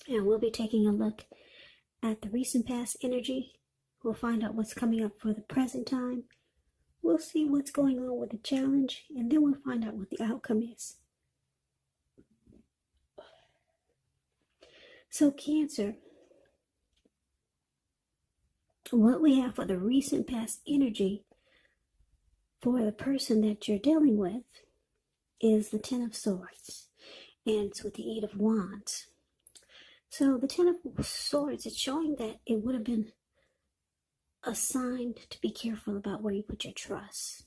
And we'll be taking a look at the recent past energy. We'll find out what's coming up for the present time. We'll see what's going on with the challenge, and then we'll find out what the outcome is. So, Cancer, what we have for the recent past energy for the person that you're dealing with is the Ten of Swords, and it's with the Eight of Wands. So the Ten of Swords, it's showing that it would have been a sign to be careful about where you put your trust.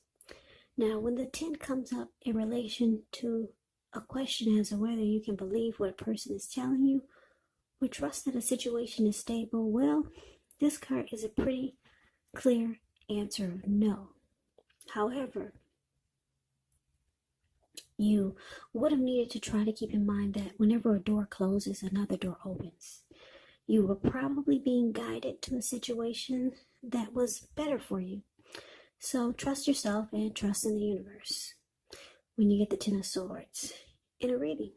Now, when the 10 comes up in relation to a question as to whether you can believe what a person is telling you or trust that a situation is stable, well, this card is a pretty clear answer of no. However, you would have needed to try to keep in mind that whenever a door closes, another door opens. You were probably being guided to a situation that was better for you. So trust yourself and trust in the universe when you get the Ten of Swords in a reading.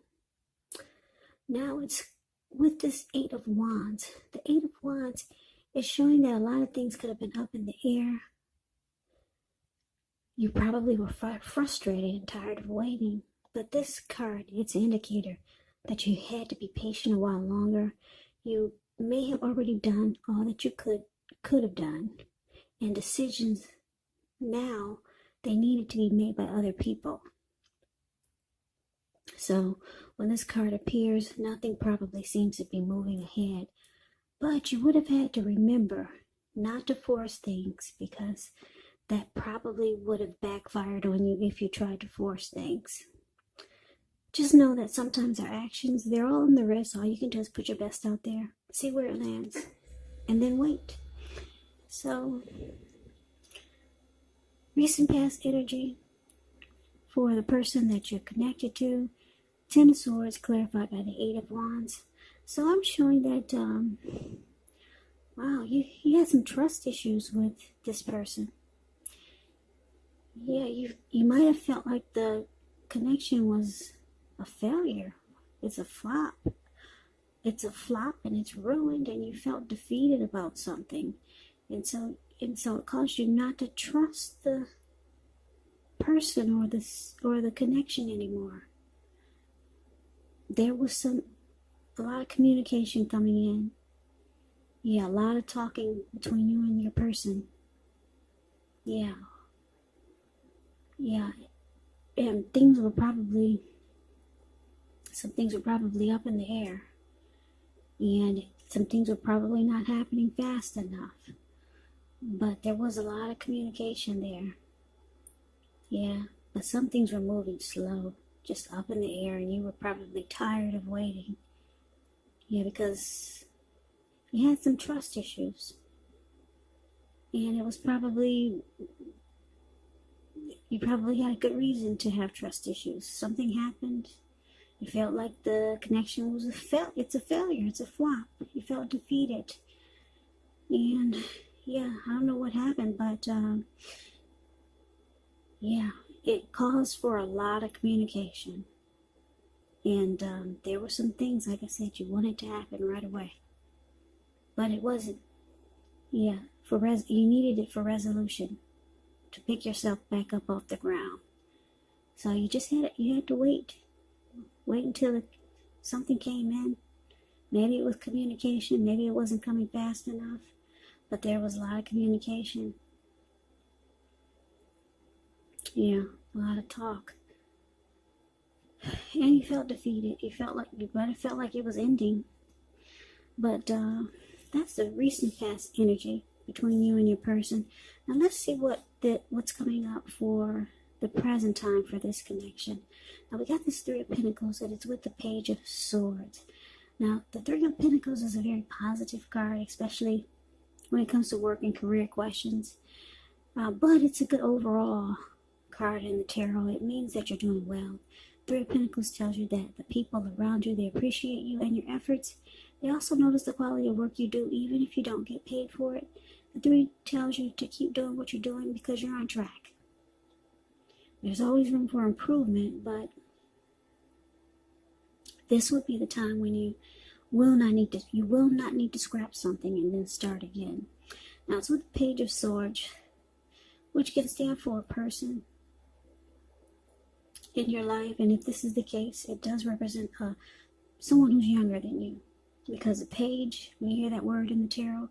Now it's with this Eight of Wands. The Eight of Wands is showing that a lot of things could have been up in the air. You probably were frustrated and tired of waiting, but this card, it's an indicator that you had to be patient a while longer. You may have already done all that you could have done, and decisions now, they needed to be made by other people. So when this card appears, nothing probably seems to be moving ahead, but you would have had to remember not to force things, because that probably would have backfired on you if you tried to force things. Just know that sometimes our actions, they're all in the wrist. All you can do is put your best out there, see where it lands, and then wait. So, recent past energy for the person that you're connected to. Ten of Swords clarified by the Eight of Wands. So I'm showing that, wow, you had some trust issues with this person. Yeah, you might have felt like the connection was a failure. It's a flop. It's a flop and it's ruined, and you felt defeated about something. And so it caused you not to trust the person or the connection anymore. There was a lot of communication coming in. Yeah, a lot of talking between you and your person. Yeah, and some things were probably up in the air, and some things were probably not happening fast enough, but there was a lot of communication there. Yeah, but some things were moving slow, just up in the air, and you were probably tired of waiting. Yeah, because you had some trust issues, and it was you probably had a good reason to have trust issues. Something happened. You felt like the connection was it's a failure. It's a flop. You felt defeated. And yeah, I don't know what happened, but yeah, it caused for a lot of communication. And there were some things, like I said, you wanted to happen right away. But it wasn't. Yeah, you needed it for resolution, to pick yourself back up off the ground. So you had to wait until something came in. Maybe it was communication, maybe it wasn't coming fast enough, but there was a lot of communication. Yeah, a lot of talk. And you felt defeated. You might have felt like it was ending. But that's the recent past energy between you and your person. Now let's see what's coming up for the present time for this connection. Now we got this Three of Pentacles, and it's with the Page of Swords. Now the Three of Pentacles is a very positive card, especially when it comes to work and career questions. But it's a good overall card in the tarot. It means that you're doing well. Three of Pentacles tells you that the people around you, they appreciate you and your efforts. They also notice the quality of work you do, even if you don't get paid for it. The Three tells you to keep doing what you're doing because you're on track. There's always room for improvement, but this would be the time when you you will not need to scrap something and then start again. Now it's with the Page of Swords, which can stand for a person in your life, and if this is the case, it does represent someone who's younger than you, because the page, when you hear that word in the tarot,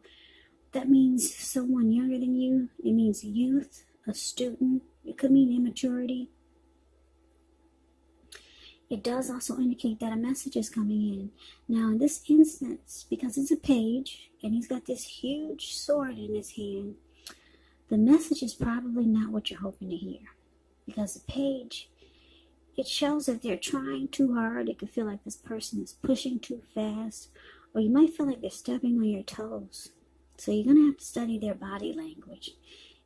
that means someone younger than you. It means youth, a student. It could mean immaturity. It does also indicate that a message is coming in. Now, in this instance, because it's a page, and he's got this huge sword in his hand, the message is probably not what you're hoping to hear. Because the page, it shows that they're trying too hard. It could feel like this person is pushing too fast, or you might feel like they're stepping on your toes. So you're going to have to study their body language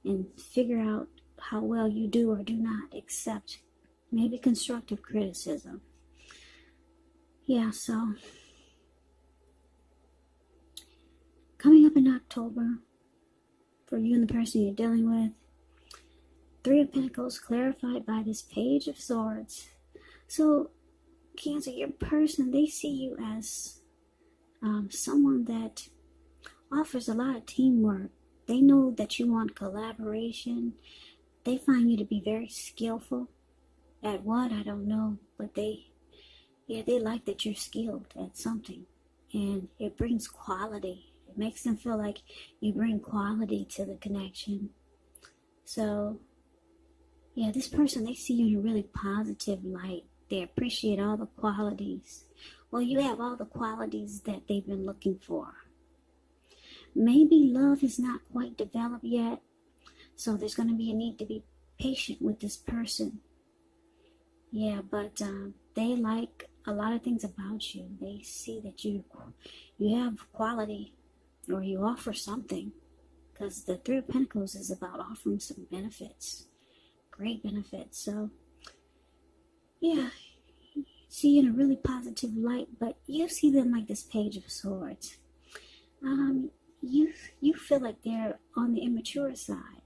and figure out how well you do or do not accept maybe constructive criticism. Yeah, so coming up in October, for you and the person you're dealing with, Three of Pentacles clarified by this Page of Swords. So, Cancer, your person, they see you as someone that offers a lot of teamwork. They know that you want collaboration. They find you to be very skillful. At what? I don't know. But they like that you're skilled at something. And it brings quality. It makes them feel like you bring quality to the connection. So, yeah, this person, they see you in a really positive light. They appreciate all the qualities. Well, you have all the qualities that they've been looking for. Maybe love is not quite developed yet. So there's going to be a need to be patient with this person. Yeah, but they like a lot of things about you. They see that you have quality, or you offer something. Because the Three of Pentacles is about offering some benefits. Great benefits. So, yeah, see you in a really positive light, but you see them like this Page of Swords. You feel like they're on the immature side.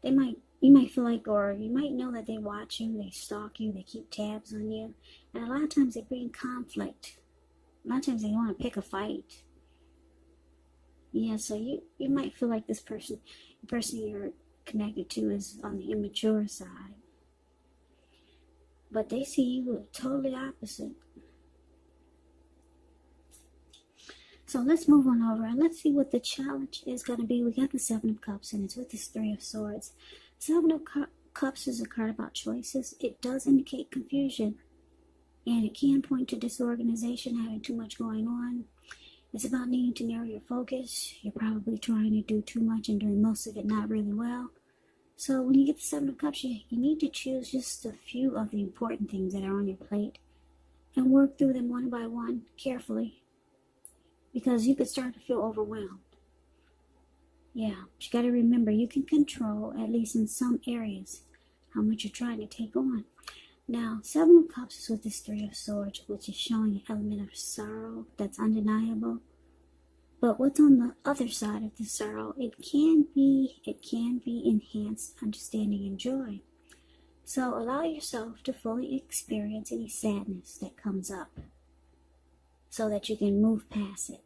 You might feel like, or you might know that they watch you, they stalk you, they keep tabs on you, and a lot of times they bring conflict. A lot of times they want to pick a fight. Yeah, so you might feel like this person, the person you're connected to, is on the immature side. But they see you totally opposite. So let's move on over and let's see what the challenge is going to be. We got the Seven of Cups and it's with this Three of Swords. Seven of Cups is a card about choices. It does indicate confusion. And it can point to disorganization, having too much going on. It's about needing to narrow your focus. You're probably trying to do too much and doing most of it not really well. So when you get the Seven of Cups, you need to choose just a few of the important things that are on your plate and work through them one by one carefully, because you could start to feel overwhelmed. Yeah, but you got to remember, you can control, at least in some areas, how much you're trying to take on. Now, Seven of Cups is with this Three of Swords, which is showing an element of sorrow that's undeniable. But what's on the other side of the sorrow, it can be enhanced understanding and joy. So allow yourself to fully experience any sadness that comes up so that you can move past it.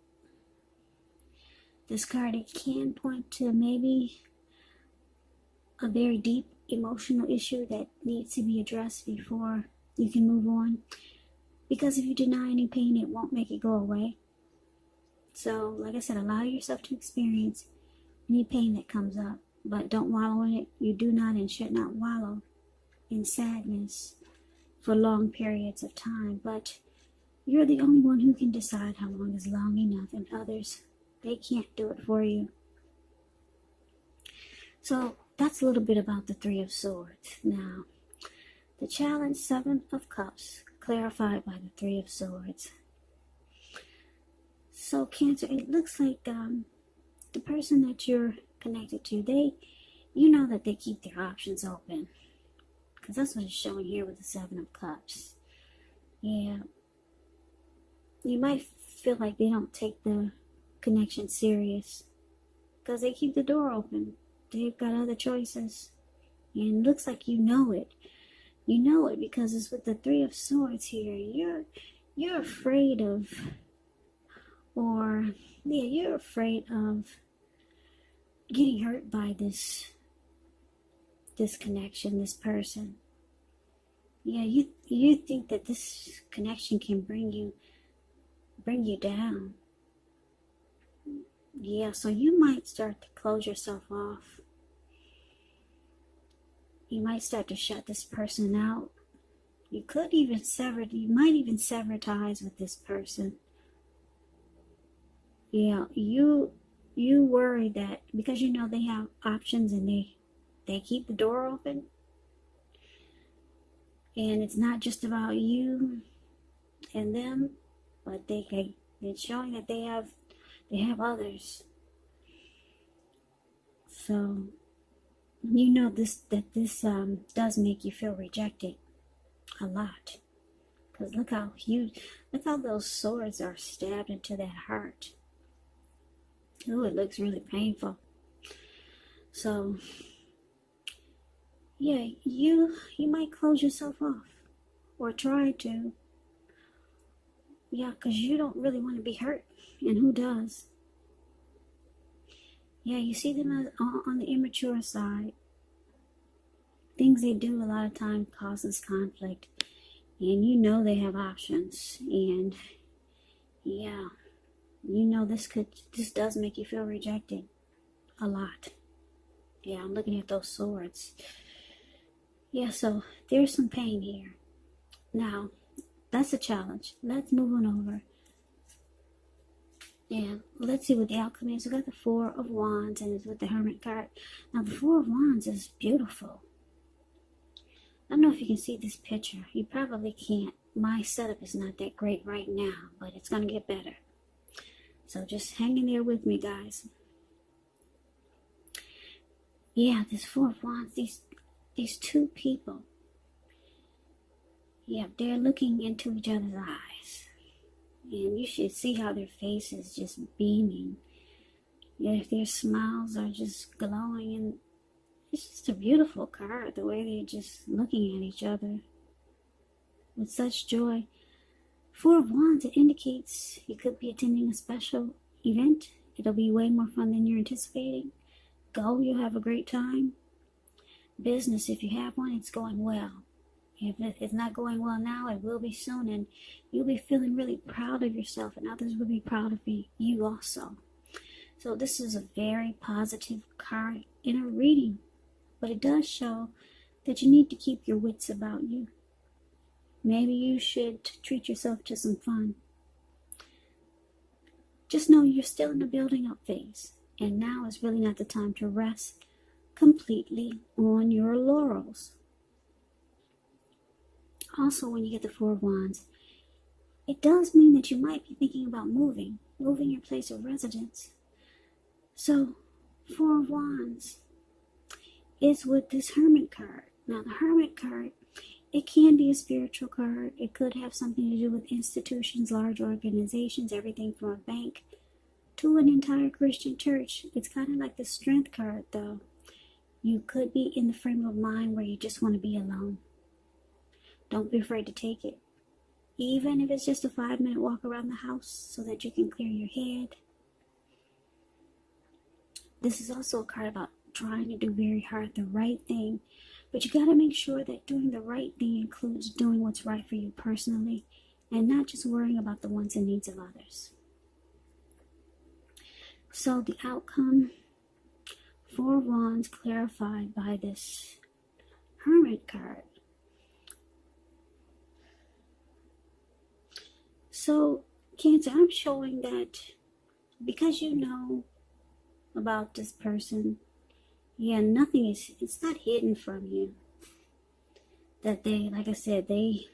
This card, it can point to maybe a very deep emotional issue that needs to be addressed before you can move on. Because if you deny any pain, it won't make it go away. So, like I said, allow yourself to experience any pain that comes up, but don't wallow in it. You do not and should not wallow in sadness for long periods of time, but you're the only one who can decide how long is long enough, and others, they can't do it for you. So, that's a little bit about the Three of Swords. Now, the challenge, Seven of Cups, clarified by the Three of Swords. So, Cancer, it looks like the person that you're connected to, you know that they keep their options open. Because that's what it's showing here with the Seven of Cups. Yeah. You might feel like they don't take the connection serious, because they keep the door open. They've got other choices. And it looks like you know it. You know it because it's with the Three of Swords here. you're afraid of, or yeah, you're afraid of getting hurt by this connection, this person. Yeah, you think that this connection can bring you down. Yeah, so you might start to close yourself off. You might start to shut this person out. You might even sever ties with this person. Yeah, you worry that because you know they have options and they keep the door open. And it's not just about you and them, but it's showing that they have others. So you know this does make you feel rejected a lot. Because look how those swords are stabbed into that heart. Oh, it looks really painful. So yeah, you might close yourself off or try to. Yeah, because you don't really want to be hurt, and who does? Yeah, you see them as, on the immature side. Things they do a lot of times causes conflict, and you know they have options, and yeah, you know this does make you feel rejected a lot. Yeah, I'm looking at those swords. Yeah, so there's some pain here. Now, that's a challenge. Let's move on over. Yeah, let's see what the outcome is. We got the Four of Wands, and it's with the Hermit card. Now, the Four of Wands is beautiful. I don't know if you can see this picture. You probably can't. My setup is not that great right now, but it's going to get better. So just hang in there with me, guys. Yeah, this Four of Wands, these two people. Yeah, they're looking into each other's eyes. And you should see how their face is just beaming. Yeah, their smiles are just glowing. And it's just a beautiful card, the way they're just looking at each other with such joy. Four of Wands, it indicates you could be attending a special event. It'll be way more fun than you're anticipating. Go, you'll have a great time. Business, if you have one, it's going well. If it's not going well now, it will be soon, and you'll be feeling really proud of yourself, and others will be proud of you also. So this is a very positive card in a reading, but it does show that you need to keep your wits about you. Maybe you should treat yourself to some fun. Just know you're still in the building up phase, and now is really not the time to rest completely on your laurels. Also, when you get the Four of Wands, it does mean that you might be thinking about moving your place of residence. So, Four of Wands is with this Hermit card. Now, the Hermit card, it can be a spiritual card. It could have something to do with institutions, large organizations, everything from a bank to an entire Christian church. It's kind of like the Strength card, though. You could be in the frame of mind where you just want to be alone. Don't be afraid to take it. Even if it's just a 5-minute walk around the house so that you can clear your head. This is also a card about trying to do very hard the right thing. But you got to make sure that doing the right thing includes doing what's right for you personally and not just worrying about the wants and needs of others. So the outcome, Four of Wands clarified by this Hermit card. So, Cancer, I'm showing that because you know about this person, yeah, it's not hidden from you. That they, like I said, they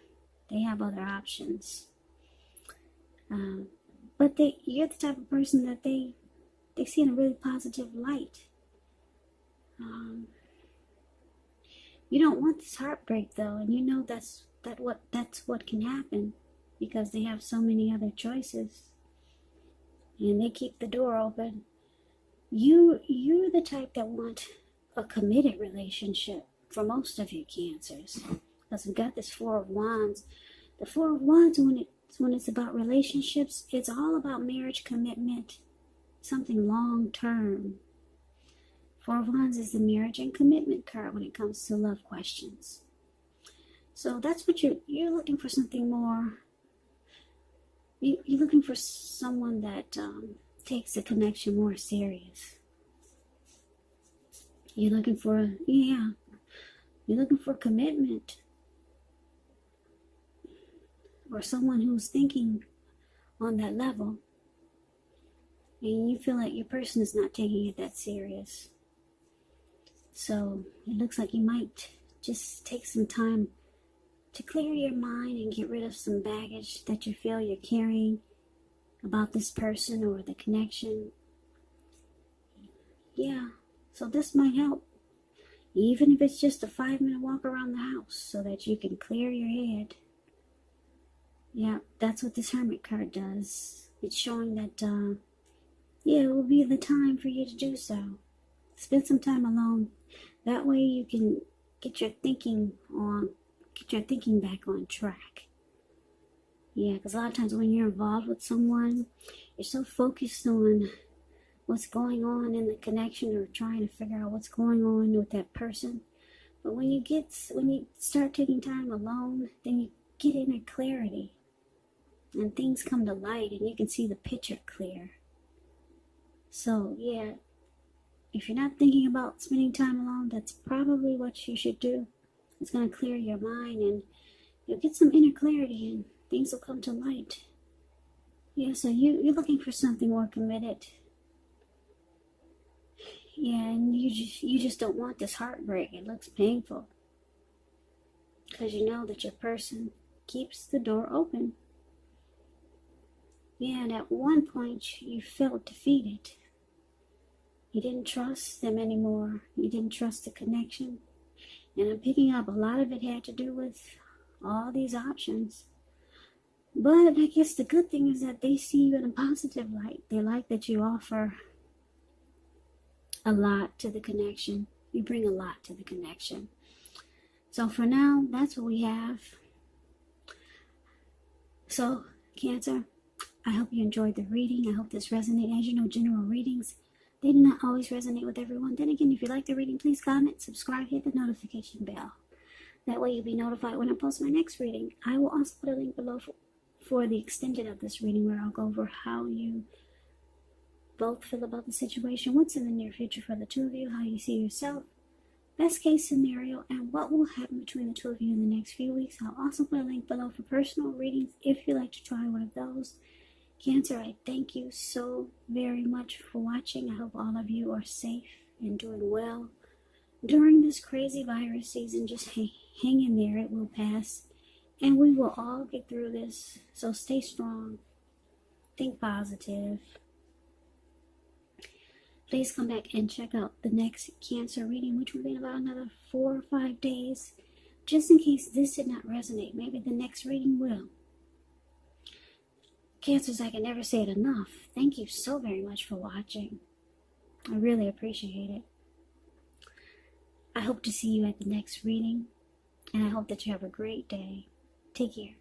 have other options. But you're the type of person that they see in a really positive light. You don't want this heartbreak though, and you know that's what can happen. Because they have so many other choices. And they keep the door open. You're the type that want a committed relationship for most of you Cancers. Because we've got this Four of Wands. The Four of Wands, So when it's about relationships, it's all about marriage commitment, something long term. Four of Wands is the marriage and commitment card when it comes to love questions. So that's what you're looking for, something more. You're looking for someone that takes the connection more serious. You're looking for, you're looking for commitment. Or someone who's thinking on that level. And you feel like your person is not taking it that serious. So it looks like you might just take some time to clear your mind and get rid of some baggage that you feel you're carrying about this person or the connection. Yeah, so this might help. Even if it's just a 5-minute walk around the house so that you can clear your head. Yeah, that's what this Hermit card does. It's showing that, it will be the time for you to do so. Spend some time alone. That way you can get your thinking back on track. Yeah, because a lot of times when you're involved with someone, you're so focused on what's going on in the connection or trying to figure out what's going on with that person. But when you start taking time alone, then you get inner clarity. And things come to light and you can see the picture clear. So, yeah, if you're not thinking about spending time alone, that's probably what you should do. It's going to clear your mind and you'll get some inner clarity and things will come to light. Yeah, so you're looking for something more committed. Yeah, and you just don't want this heartbreak. It looks painful. Because you know that your person keeps the door open. Yeah, and at one point you felt defeated. You didn't trust them anymore. You didn't trust the connection. And I'm picking up a lot of it had to do with all these options. But I guess the good thing is that they see you in a positive light. They like that you offer a lot to the connection. You bring a lot to the connection. So for now, that's what we have. So, Cancer, I hope you enjoyed the reading. I hope this resonated. As you know, general readings, they do not always resonate with everyone. Then again, if you like the reading, please comment, subscribe, hit the notification bell. That way you'll be notified when I post my next reading. I will also put a link below for the extended of this reading where I'll go over how you both feel about the situation, what's in the near future for the two of you, how you see yourself, best case scenario, and what will happen between the two of you in the next few weeks. I'll also put a link below for personal readings if you'd like to try one of those. Cancer, I thank you so very much for watching. I hope all of you are safe and doing well during this crazy virus season. Just hang in there. It will pass. And we will all get through this. So stay strong. Think positive. Please come back and check out the next Cancer reading, which will be in about another 4 or 5 days. Just in case this did not resonate, maybe the next reading will. Cancers, I can never say it enough. Thank you so very much for watching. I really appreciate it. I hope to see you at the next reading, and I hope that you have a great day. Take care.